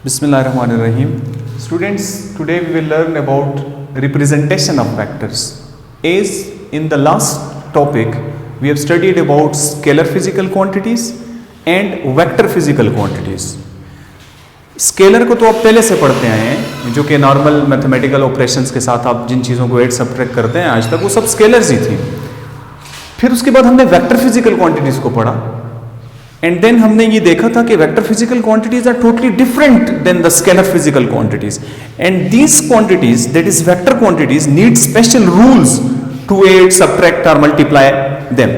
Bismillahirrahmanirrahim. Students, today we will learn about representation of vectors. As in the last topic, we have studied about scalar physical quantities and vector physical quantities. Scalar को तो आप पहले से पढ़ते आए हैं, जो कि नॉर्मल मैथमेटिकल ऑपरेशंस के साथ आप जिन चीज़ों को ऐड सब्ट्रैक्ट करते हैं आज तक, वो सब स्केलर्स ही थी. फिर उसके बाद हमने वेक्टर फिजिकल क्वांटिटीज को पढ़ा एंड देन हमने ये देखा था कि vector physical quantities are totally different then the scalar physical quantities and these quantities, that is vector quantities, need special rules to add subtract और multiply them.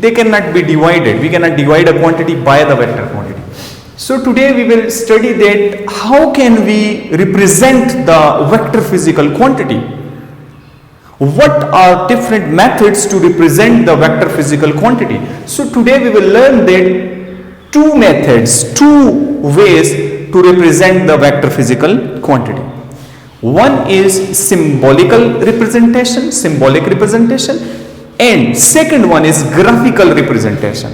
They cannot be divided. We cannot divide a quantity by the vector quantity. So today we will study that how can we represent the vector physical quantity. What are different methods to represent the vector physical quantity? So today we will learn that two methods, two ways to represent the vector physical quantity. One is symbolical representation, symbolic representation, and second one is graphical representation.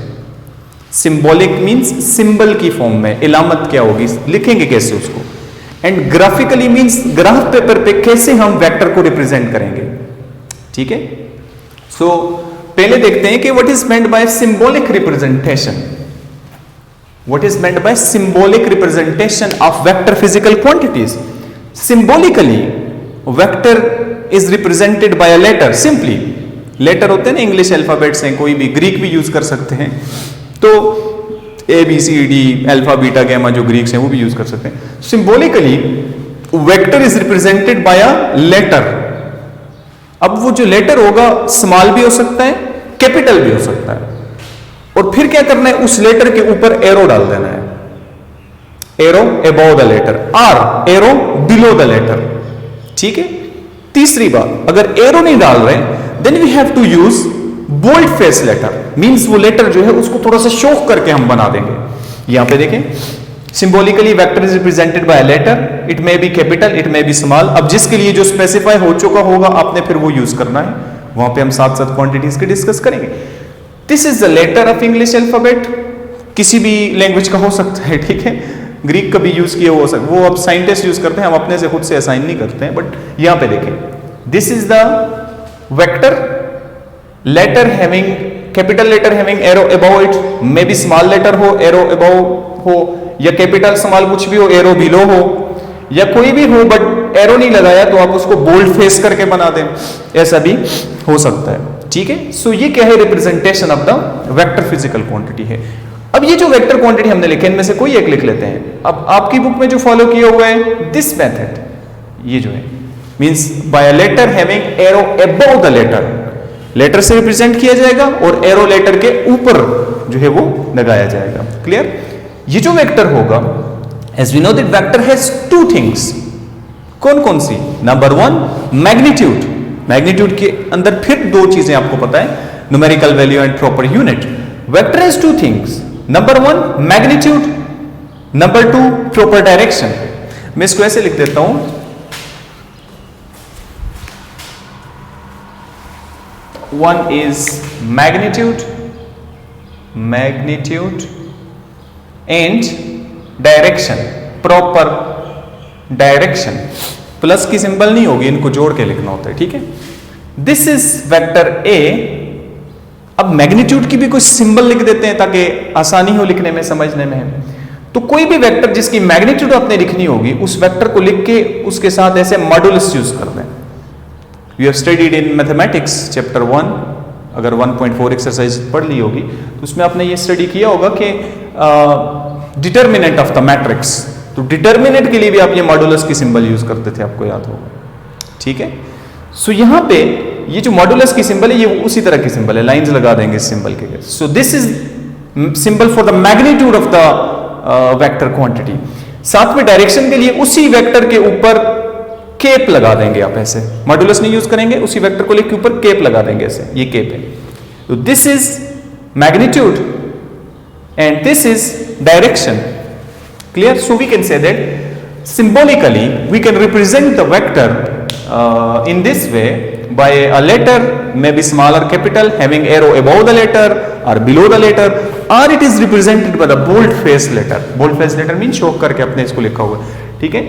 Symbolic means symbol की form में, इलामत क्या होगी, लिखेंगे कैसे उसको, and graphically means graph paper पे कैसे हम वेक्टर को रिप्रेजेंट करेंगे. ठीक है. सो पहले देखते हैं कि what is meant by symbolic representation. What is meant by symbolic representation of vector physical quantities. Symbolically vector is represented by a letter. Simply letter होते हैं ना, इंग्लिश अल्फाबेट्स हैं, कोई भी ग्रीक भी यूज कर सकते हैं, तो A B C D alpha beta gamma जो ग्रीक्स हैं वो भी यूज कर सकते हैं. Symbolically vector is represented by a letter. अब वो जो लेटर होगा स्मॉल भी हो सकता है, कैपिटल भी हो सकता है, और फिर क्या करना है, उस लेटर के ऊपर एरो डाल देना है. Arrow above the letter, or arrow below the letter. ठीक है. तीसरी बात, अगर एरो नहीं डाल रहे then we have to use bold face letter. Means वो लेटर जो है उसको थोड़ा सा शोक करके हम बना देंगे. यहां पे देखें, symbolically vector is represented by letter. It may be capital, it may be small. अब जिसके लिए जो स्पेसिफाई हो चुका होगा आपने फिर वो यूज करना है. वहां पे हम साथ साथ क्वांटिटीज के डिस्कस करेंगे. This is the letter of English alphabet. किसी भी लैंग्वेज का हो सकता है. ठीक है. ग्रीक का भी यूज किया हो सकता है, वो अब साइंटिस्ट यूज करते हैं, हम अपने से खुद से असाइन नहीं करते हैं. बट यहां पे देखें, this is the vector, letter having capital letter having arrow above it, may be small letter हो एरो अबव हो, या कैपिटल स्मॉल कुछ भी हो एरो बिलो हो, या कोई भी हो बट एरो नहीं लगाया तो आप उसको बोल्ड फेस करके बना दें, ऐसा भी हो सकता है. ठीक है. सो ये क्या है, representation of the vector physical quantity है. अब ये जो वेक्टर क्वांटिटी हमने लिखे इनमें से कोई एक लिख लेते हैं. अब आपकी बुक में जो फॉलो किया हुआ है दिस मेथड, ये जो है means by a letter having arrow above the letter, letter से रिप्रेजेंट किया जाएगा और एरो लेटर के ऊपर जो है वो लगाया जाएगा. क्लियर. ये जो वेक्टर होगा, as we know that vector has two things. कौन कौन सी. Number one, magnitude. मैग्नीट्यूड के अंदर फिर दो चीजें आपको पता है, numerical value and proper unit. Vector has two things. Number one magnitude, number two proper direction. मैं इसको ऐसे लिख देता हूं, one is magnitude and direction, proper direction. Plus की सिंबल नहीं होगी, इनको जोड़ के लिखना होता है. ठीक है. This is vector A. अब मैग्नीट्यूड की भी कुछ सिंबल लिख देते हैं ताकि आसानी हो लिखने में, समझने में. तो कोई भी वेक्टर जिसकी मैग्नीट्यूड आपने लिखनी होगी उस वेक्टर को लिख के उसके साथ ऐसे मॉडुलस यूज कर दें. You have studied in mathematics chapter 1, अगर 1.4 एक्सरसाइज पढ़ ली होगी तो उसमें आपने ये स्टडी किया होगा कि डिटर्मिनेंट ऑफ द मैट्रिक्स. तो डिटर्मिनेंट के लिए भी आप ये मॉडुलस की सिंबल यूज करते थे, आपको याद होगा. ठीक है. सो यहां पे ये जो मॉडुलस की सिंबल है ये उसी तरह की सिंबल है, लाइंस लगा देंगे इस सिंबल के. So this is symbol for the magnitude of the vector quantity. साथ में डायरेक्शन के लिए उसी वेक्टर के ऊपर केप लगा देंगे आप. ऐसे मॉडुलस नहीं यूज करेंगे, उसी वेक्टर को लिख के ऊपर केप लगा देंगे ऐसे. ये केप है. तो this is magnitude and this is direction. Clear. So we can say that symbolically we can represent the vector in this way by a letter, may be small or capital, having arrow above the letter or below the letter, or it is represented by the bold face letter. Bold face letter means show करके अपने इसको लिखा हुआ, ठीक है.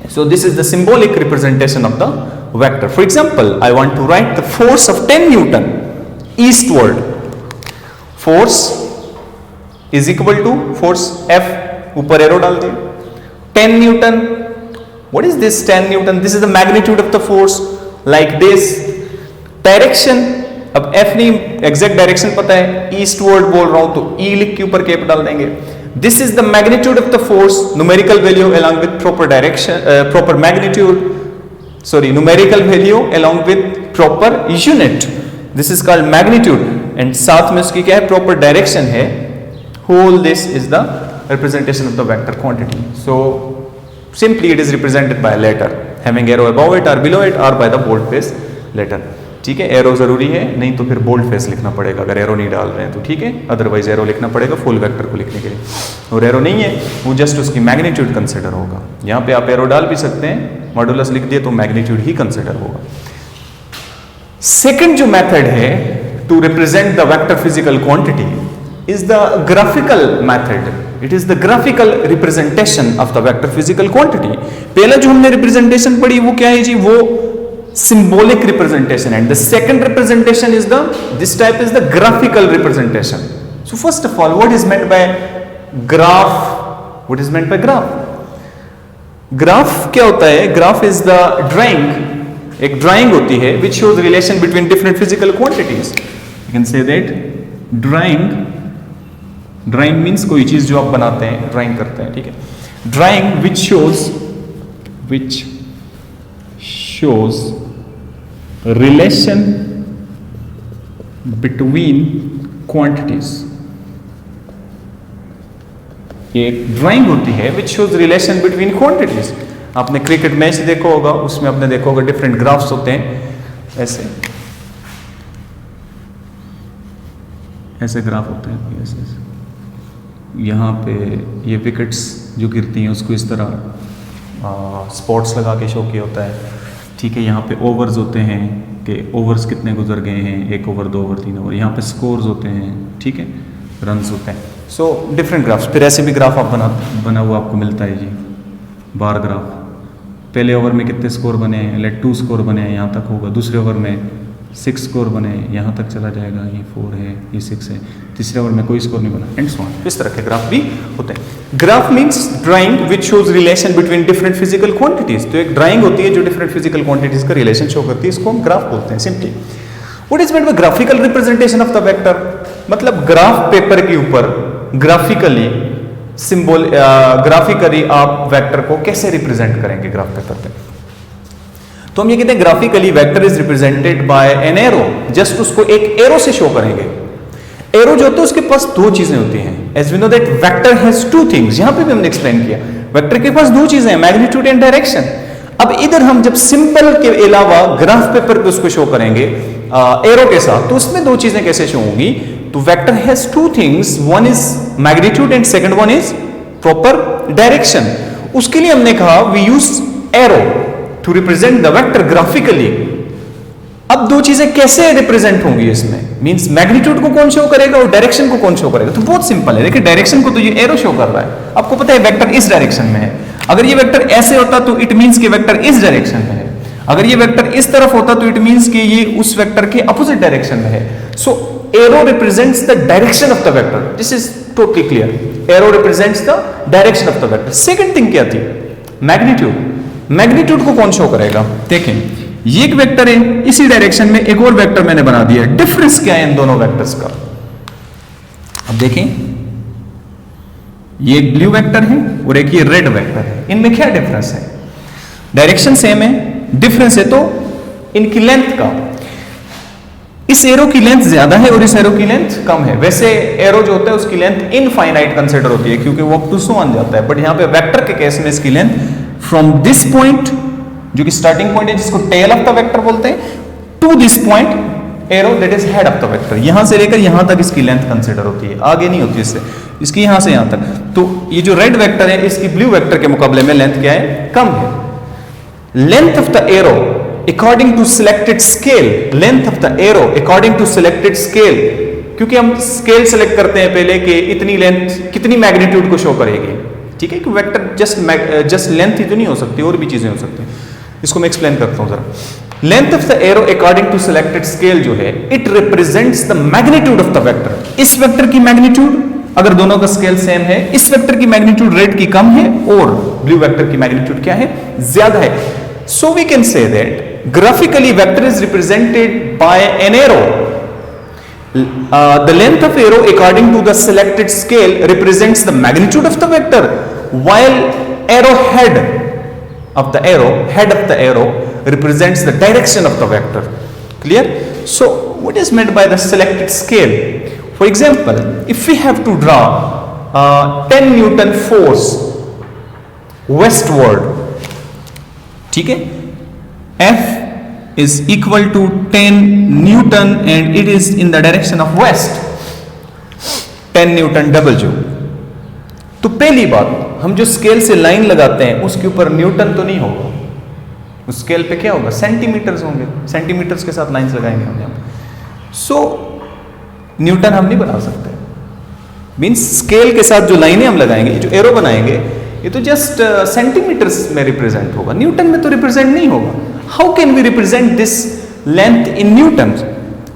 So this is the symbolic representation of the vector. For example, I want to write the force of 10 Newton eastward. Force is equal to force F, ऊपर arrow डाल दिए. 10 Newton. What is this 10 Newton? This is the magnitude of the force. Like this. Direction. अब F नहीं exact direction पता है. Eastward बोल रहा हूं तो E लिख के ऊपर कैप डाल देंगे. This is the magnitude of the force. Numerical value along with proper direction, proper magnitude. Sorry, numerical value along with proper unit. This is called magnitude. And साथ में उसकी क्या है? Proper direction है. Whole this is the representation of the vector quantity. So simply it is represented by a letter having arrow above it or below it or by the bold face letter. ठीक है, arrow जरूरी है, नहीं तो फिर bold face लिखना पड़ेगा अगर एरो नहीं डाल रहे हैं तो, ठीक है. अदरवाइज एरो लिखना पड़ेगा फुल वेक्टर को लिखने के लिए, और एरो नहीं है वो जस्ट उसकी मैग्नीट्यूड कंसिडर होगा. यहाँ पे आप एरो डाल भी सकते हैं, मॉडुलस लिख दिए तो मैग्नीट्यूड ही कंसिडर होगा. सेकेंड जो मेथड है to represent the vector physical quantity is the graphical method. It is the graphical representation of the vector physical quantity. पहला जो हमने representation पढ़ी वो क्या है जी? वो symbolic representation, and the second representation is this type is the graphical representation. So first of all, what is meant by graph? What is meant by graph? Graph क्या होता है? Graph is the drawing. एक drawing होती है which shows relation between different physical quantities. You can say that drawing means कोई चीज जो आप बनाते हैं, ड्राइंग करते हैं, ठीक है. Drawing which shows relation between quantities. ये ड्राइंग होती है which shows relation between quantities. आपने क्रिकेट मैच देखा होगा, उसमें आपने देखा होगा डिफरेंट ग्राफ्स होते हैं, ऐसे ग्राफ होते हैं, ऐसे यहाँ पे ये विकेट्स जो गिरती हैं उसको इस तरह स्पॉट्स लगा के शो किया होता है, ठीक है. यहाँ पे ओवर्स होते हैं कि ओवर्स कितने गुजर गए हैं, 1 ओवर 2 ओवर 3 ओवर. यहाँ पे स्कोर्स होते हैं, ठीक है, रन्स होते हैं. So different graphs. फिर ऐसे भी ग्राफ आप बना हुआ आपको मिलता है जी, बार ग्राफ. पहले ओवर में कितने स्कोर बने हैं, लेट 2 स्कोर बने हैं, यहाँ तक होगा. दूसरे ओवर में 6 स्कोर बने, यहाँ तक चला जाएगा, ये 4 है, ये 6 है. तीसरे ओवर में कोई स्कोर नहीं बना, एंड सो ऑन. इस तरह के ग्राफ भी होते हैं. Graph means drawing which shows relation between different physical quantities. तो एक ड्राइंग होती है जो डिफरेंट फिजिकल क्वांटिटीज का रिलेशन शो करती है, इसको हम ग्राफ बोलते हैं simply. What is meant bye graphical representation of the vector? मतलब ग्राफ पेपर के ऊपर ग्राफिकली ग्राफिकली आप वेक्टर को कैसे रिप्रेजेंट करेंगे ग्राफ पेपर पे? तो हम ये कहते हैं graphically vector is represented by an arrow. Just उसको एक एरो से शो करेंगे. एरो जो होता है उसके पास 2 चीजें होती हैं. As we know that vector has 2 things. यहां पे भी हमने एक्सप्लेन किया, वेक्टर के पास 2 चीजें हैं, मैग्नीट्यूड एंड डायरेक्शन. अब इधर हम जब सिंपल के अलावा ग्राफ पेपर पे उसको शो करेंगे एरो के साथ, तो उसमें 2 चीजें कैसे शो होंगी? तो vector has 2 things, one is magnitude and second one is proper direction. उसके लिए हमने कहा we use arrow to represent the vector graphically. अब 2 चीजें कैसे रिप्रेजेंट होंगी इसमें? मींस मैग्नीट्यूड को कौन शो करेगा और डायरेक्शन को कौन शो करेगा? तो बहुत सिंपल है. देखिए डायरेक्शन को तो ये एरो शो कर रहा है, आपको पता है वेक्टर इस डायरेक्शन में है. अगर ये वेक्टर ऐसे होता तो इट मींस कि वेक्टर इस डायरेक्शन में है. अगर ये वेक्टर इस तरफ होता तो इट मींस कि ये उस वेक्टर के अपोजिट डायरेक्शन में है. So arrow represents the direction of the vector. This is totally clear. Arrow represents the direction of the vector. Second thing क्या थी? मैग्नीट्यूड. मैग्नीट्यूड को कौन शो करेगा? देखें ये एक वेक्टर है, इसी डायरेक्शन में एक और वेक्टर मैंने बना दिया. डिफरेंस क्या है इन दोनों वेक्टर्स का? अब देखें ये एक ब्लू वेक्टर है और एक ये रेड वेक्टर है. इनमें क्या डिफरेंस है? डायरेक्शन सेम है, डिफरेंस है तो इनकी लेंथ का. इस एरो की लेंथ ज्यादा है और इस एरो की लेंथ कम है. वैसे एरो जो होता है उसकी लेंथ इनफाइनाइट कंसीडर होती है क्योंकि वो अप टू सो ऑन जाता है, बट यहां पे वेक्टर के केस में इसकी लेंथ फ्रॉम दिस पॉइंट जो कि स्टार्टिंग पॉइंट है जिसको टेल ऑफ द वेक्टर बोलते हैं, to this point arrow that is head of the vector. यहां से लेकर यहां तक इसकी लेंथ कंसीडर होती है, आगे नहीं होती इससे. इसकी यहां से यहां तक. तो ये जो रेड वेक्टर है इसकी ब्लू वेक्टर के मुकाबले में लेंथ क्या है? कम है. Length of the arrow according to selected scale, length of the arrow according to selected scale, क्योंकि हम स्केल सेलेक्ट करते हैं पहले कि इतनी लेंथ कितनी मैग्नीट्यूड को शो करेगी, ठीक है, कि वेक्टर जस्ट लेंथ ही तो नहीं हो सकती, और भी चीजें हो सकती हैं। इसको मैं एक्सप्लेन करता हूं जरा। Length of the arrow according to selected scale जो है, it represents the magnitude of the vector. इस वेक्टर की मैग्नीट्यूड, अगर दोनों का स्केल सेम है, इस वेक्टर की मैग्नीट्यूड रेड की कम है और ब्लू वेक्टर की मैग्नीट्यूड क्या है, ज्यादा है। So we can say that graphically vector is represented by an arrow. The length of arrow according to the selected scale represents the magnitude of the vector, while head of the arrow represents the direction of the vector. Clear? So what is meant by the selected scale? For example, if we have to draw 10 Newton force westward, ठीक है, F is equal to 10 Newton and it is in the direction of west, 10 Newton double जो। तो पहली बात, हम जो scale से line लगाते हैं उसके ऊपर न्यूटन तो नहीं होगा, उस स्केल पे क्या होगा, सेंटीमीटर्स होंगे, सेंटीमीटर्स के साथ लाइंस लगाएंगे हम यहाँ। सो न्यूटन हम नहीं बना सकते, मीन्स स्केल के साथ जो लाइनें हम लगाएंगे, जो एरो बनाएंगे, ये तो जस्ट सेंटीमीटर्स में रिप्रेजेंट होगा, न्यूटन में तो रिप्रेजेंट नहीं होगा। How can we represent this length in newton?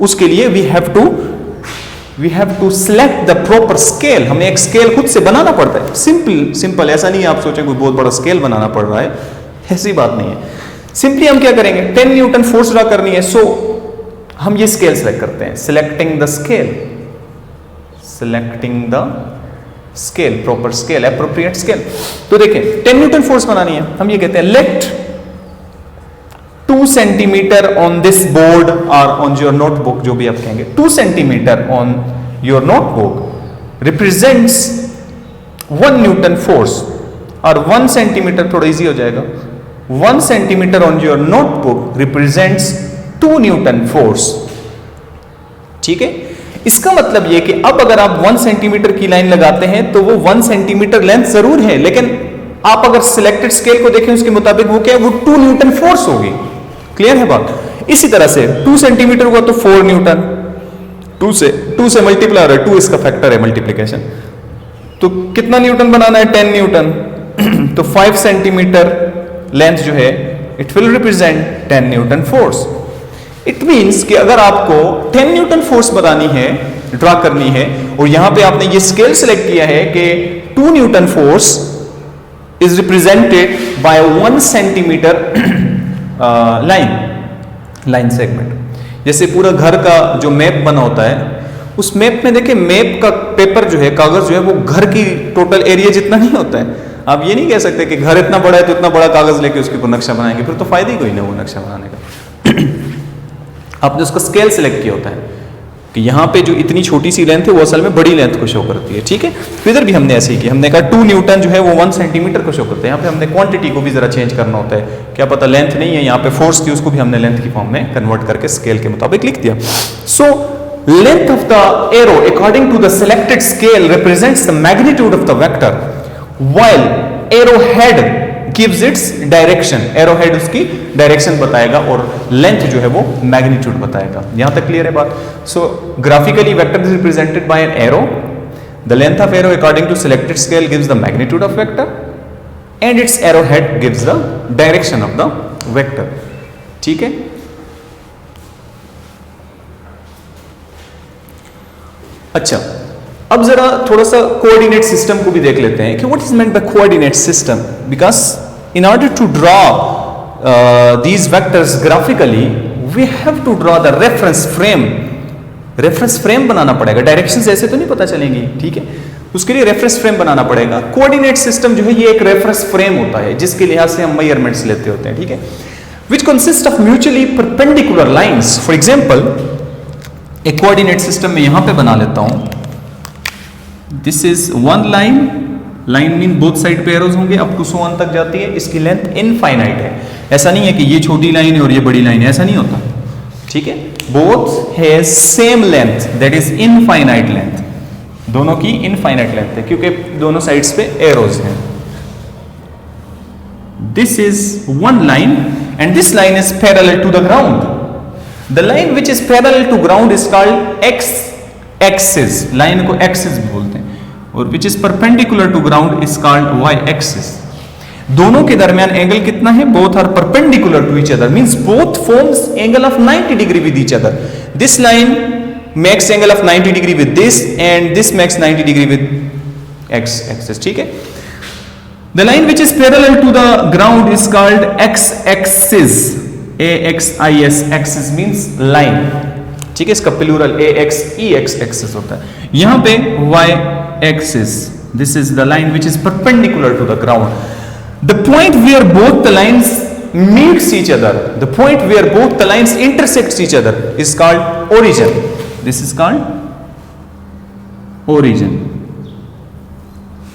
उसके लिए we have to select the proper scale. हमें एक स्केल खुद से बनाना पड़ता है, सिंपल, ऐसा नहीं है आप सोचें कोई बहुत बड़ा स्केल बनाना पड़ रहा है, ऐसी बात नहीं है। सिंपली हम क्या करेंगे, 10 न्यूटन फोर्स ड्रा करनी है, सो हम ये स्केल सेलेक्ट करते हैं, selecting the scale, proper scale, appropriate scale. तो देखें 10 न्यूटन फोर्स बनानी है, हम ये कहते हैं let 2 centimeter on this board और ऑन योर नोटबुक, जो भी आप कहेंगे, 2 centimeter on your notebook represents 1 newton force, और 1 सेंटीमीटर थोड़ा इजी हो जाएगा, 1 centimeter on your notebook represents 2 newton force. ठीक है, इसका मतलब ये कि अब अगर आप 1 सेंटीमीटर की लाइन लगाते हैं तो वो 1 सेंटीमीटर लेंथ जरूर है, लेकिन आप अगर सिलेक्टेड स्केल को देखें उसके मुताबिक वो क्या है, वो 2 न्यूटन फोर्स होगी। क्लियर है बात? इसी तरह से 2 सेंटीमीटर होगा तो 4 न्यूटन, 2 से मल्टीप्लाई हो रहा है, 2 इसका फैक्टर है मल्टीप्लीकेशन, तो कितना न्यूटन बनाना है, 10 न्यूटन तो 5 सेंटीमीटर लेंथ जो है it will represent 10 Newton force. It means कि अगर आपको 10 न्यूटन फोर्स बनानी है, ड्रा करनी है, और यहां पे आपने ये स्केल सेलेक्ट किया है कि 2 newton force is represented bye 1 centimetre line segment. जैसे पूरा घर का जो मैप बना होता है, उस मैप में देखिए मैप का पेपर जो है, कागज जो है, वो घर की टोटल एरिया जितना नहीं होता है। आप ये नहीं कह सकते कि घर इतना बड़ा है तो इतना बड़ा कागज लेके उसके ऊपर नक्शा बनाएंगे, फिर तो फायदा ही कोई नहीं वो नक्शा बनाने का। आपने उसका स्केल सेलेक्ट किया होता है कि यहाँ पे जो इतनी छोटी सी लेंथ है वो असल में बड़ी लेंथ को शो करती है। ठीक है, तो इधर भी हमने ऐसे ही किया, हमने कहा 2 न्यूटन जो है वो 1 सेंटीमीटर को शो करता है। यहाँ पे हमने क्वांटिटी को भी जरा चेंज करना होता है, क्या पता लेंथ नहीं है यहाँ पे फोर्स की, उसको भी हमने लेंथ की फॉर्म में कन्वर्ट करके स्केल के मुताबिक लिख दिया। So length of the arrow according to the selected scale represents the magnitude of the vector, while arrow head gives its direction, arrow head उसकी डायरेक्शन बताएगा और लेंथ जो है वो मैग्नीट्यूड बताएगा। यहां तक क्लियर है बात? So graphically vector is represented by an arrow, the length of arrow according to selected scale gives the magnitude of vector and its arrow head gives the direction of the vector. ठीक है, अच्छा अब जरा थोड़ा सा coordinate system को भी देख लेते हैं कि what is meant by coordinate system, because in order to draw these vectors graphically we have to draw the reference frame बनाना पड़ेगा, डायरेक्शंस ऐसे तो नहीं पता चलेंगी। ठीक है, उसके लिए रेफरेंस फ्रेम बनाना पड़ेगा। कोऑर्डिनेट सिस्टम जो है ये एक रेफरेंस फ्रेम होता है जिसके लिहाज से हम मेजरमेंट्स लेते होते हैं। ठीक है, which consist of mutually perpendicular lines। for example एक कोऑर्डिनेट सिस्टम में यहां पे बना लेता हूं, this is one line mean both side पे एरोज होंगे, अप टू सो ऑन तक जाती है, इसकी लेंथ इनफाइनाइट है। ऐसा नहीं है कि ये छोटी लाइन है और ये बड़ी लाइन है, ऐसा नहीं होता। ठीक है, both has same length, that is infinite length, दोनों की इनफाइनाइट लेंथ है क्योंकि दोनों साइड्स पे एरोज हैं। This is one line and this line is parallel to the ground. The line which is parallel to ground is called x axis. line को axis भी बोलते हैं. और which is perpendicular to ground is called y axis. दोनों के दरमियान angle कितना है? both are perpendicular to each other, means both forms angle of 90 degree with each other. This line makes angle of 90 degree with this and this makes 90 degree with x axis. ठीक है. The line which is parallel to the ground is called x axis. AXIS, axis means line. ठीक है. इसका plural AXEX axis होता है. यहां पे y axis, this is the line which is perpendicular to the ground. The point where both the lines meets each other, the point where both the lines intersects each other is called origin. This is called origin.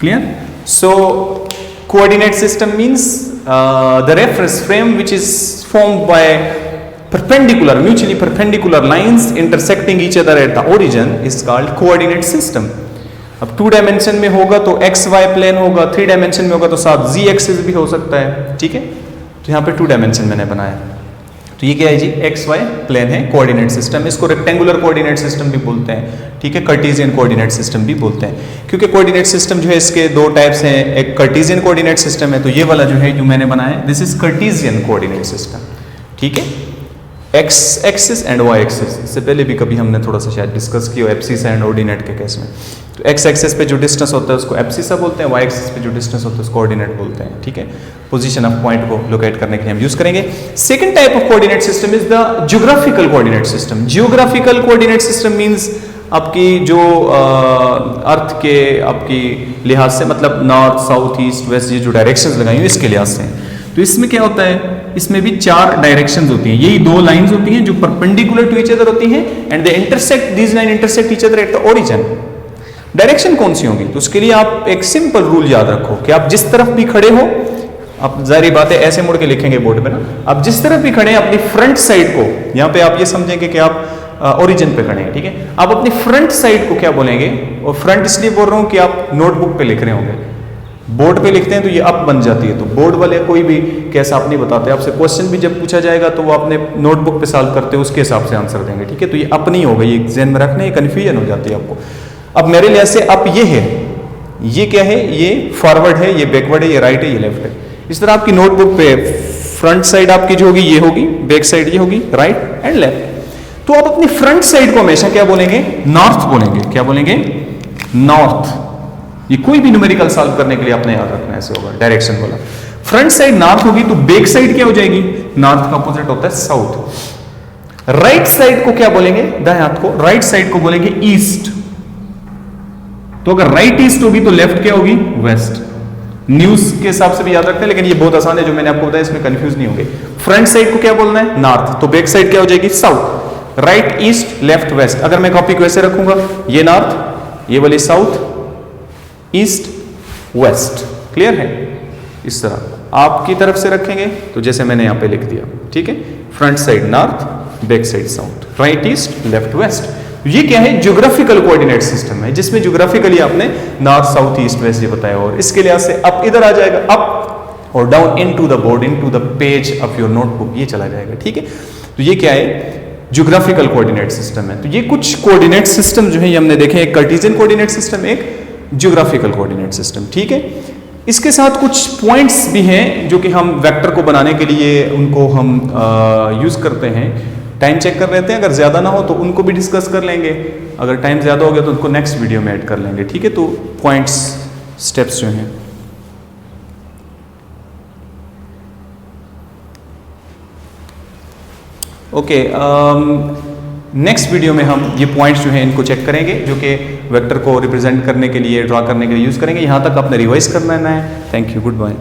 Clear? So coordinate system means the reference frame which is formed by perpendicular, mutually perpendicular lines intersecting each other at the origin is called coordinate system. अब 2 dimension में होगा तो x Y plane होगा, 3 dimension में होगा तो साथ जी axis भी हो सकता है. ठीक है. तो यहाँ पे 2 डायमेंशन मैंने बनाया. तो ये क्या है जी? एक्स वाई प्लेन है, कोऑर्डिनेट सिस्टम. इसको रेक्टेंगुलर कोऑर्डिनेट सिस्टम भी बोलते हैं. ठीक है. कार्टेशियन कोऑर्डिनेट सिस्टम भी बोलते हैं, क्योंकि कोऑर्डिनेट सिस्टम जो है इसके 2 टाइप्स हैं. एक कार्टेशियन कोऑर्डिनेट सिस्टम है, तो ये वाला जो है जो मैंने बनाया this is Cartesian coordinate system. ठीक है. X axis and Y axis, इससे पहले भी कभी हमने थोड़ा सा शायद डिस्कस किया एब्सिस एंड ऑर्डिनेट के केस में. तो एक्स एक्सिस पे जो डिस्टेंस होता है उसको एब्सिसा बोलते हैं, वाई एक्सिस पे जो डिस्टेंस होता है उसको ऑर्डिनेट बोलते हैं. ठीक है. पोजीशन ऑफ पॉइंट को लोकेट करने के लिए हम यूज करेंगे. Second type of coordinate system is the geographical coordinate system. Geographical coordinate system means आपकी जो अर्थ के आपकी लिहाज से, मतलब नॉर्थ साउथ ईस्ट वेस्ट, ये जो डायरेक्शंस लगाई हुई इसके लिहाज से. तो इसमें क्या होता है? इसमें भी 4 डायरेक्शंस होती हैं. यही 2 लाइंस होती हैं जो परपेंडिकुलर टू ईच अदर होती हैं and they intersect, these line intersect each other at the origin. Direction कौन सी होंगी? तो उसके लिए आप एक सिंपल रूल याद रखो कि आप जिस तरफ भी खड़े हो, आप जारी बात है ऐसे मुड़ के लिखेंगे बोर्ड पे ना, आप जिस तरफ भी खड़े हैं अपनी फ्रंट साइड को, यहाँ पे आप ये समझेंगे कि आप ओरिजिन पे खड़े हैं. ठीक है. आप अपनी फ्रंट साइड को क्या बोलेंगे? और फ्रंट इसलिए बोल रहा हूँ कि आप नोटबुक पे लिख रहे होंगे. बोर्ड पे लिखते हैं तो ये अप बन जाती है, तो बोर्ड वाले कोई भी कैसा आप नहीं बताते. आपसे क्वेश्चन भी जब पूछा जाएगा तो वो अपने नोटबुक पे सॉल्व करते हैं, उसके हिसाब से आंसर देंगे. ठीक है. तो ये अप नहीं होगा, ये ध्यान में रखना, ये कन्फ्यूजन हो जाती है आपको. अब मेरे लिहाज से अप ये है, ये क्या है? ये फॉरवर्ड है, ये बैकवर्ड है, ये राइट है, ये लेफ्ट है. इस तरह आपकी नोटबुक पे फ्रंट साइड आपकी जो होगी ये होगी, बैक साइड ये होगी, राइट एंड लेफ्ट. तो आप अपनी फ्रंट साइड को हमेशा क्या बोलेंगे? नॉर्थ बोलेंगे. क्या बोलेंगे? नॉर्थ. ये कोई भी न्यूमेरिकल सॉल्व करने के लिए आपने याद रखना है, ऐसे होगा डायरेक्शन वाला. फ्रंट साइड नॉर्थ होगी तो बैक साइड क्या हो जाएगी? नॉर्थ का अपोजिट होता है साउथ. राइट साइड को क्या बोलेंगे? दाएं हाथ को, राइट साइड को बोलेंगे ईस्ट. तो अगर राइट ईस्ट होगी तो लेफ्ट क्या होगी? वेस्ट. न्यूज के हिसाब से भी याद रखते हैं, लेकिन ये बहुत आसान है जो मैंने आपको बताया, इसमें कंफ्यूज नहीं होंगे. फ्रंट साइड को क्या बोलना है? नॉर्थ. तो बैक साइड क्या हो जाएगी? South. Right east left west. अगर मैं कॉपी को ऐसे रखूंगा, ये नॉर्थ, ये वाली साउथ, ईस्ट वेस्ट. क्लियर है? इस तरह आपकी तरफ से रखेंगे तो जैसे मैंने यहां पे लिख दिया. ठीक है. Front side north, back side south, right east left west. ये क्या है? ज्योग्राफिकल कोऑर्डिनेट सिस्टम है, जिसमें ज्योग्राफिकली आपने नॉर्थ साउथ ईस्ट वेस्ट ये बताया. और इसके लिहाज से अप इधर आ जाएगा, अप, और down into the board, into the page of your notebook, ये चला जाएगा. ठीक है. तो ये क्या है? ज्योग्राफिकल कोऑर्डिनेट सिस्टम है. तो ये कुछ कोऑर्डिनेट सिस्टम जो है ये हमने देखे, एक कार्टेशियन कोऑर्डिनेट सिस्टम, एक ज्योग्राफिकल कोऑर्डिनेट सिस्टम. ठीक है. इसके साथ कुछ पॉइंट्स भी हैं जो कि हम वेक्टर को बनाने के लिए उनको हम यूज करते हैं. टाइम चेक कर लेते हैं, अगर ज्यादा ना हो तो उनको भी डिस्कस कर लेंगे, अगर टाइम ज्यादा हो गया तो उनको नेक्स्ट वीडियो में ऐड कर लेंगे. ठीक है. तो पॉइंट्स, स्टेप्स जो हैं, ओके. नेक्स्ट वीडियो में हम ये पॉइंट्स जो हैं इनको चेक करेंगे, जो कि वेक्टर को रिप्रेजेंट करने के लिए, ड्रा करने के लिए यूज करेंगे. यहां तक आपने रिवाइज करना है. Thank you. Good bye.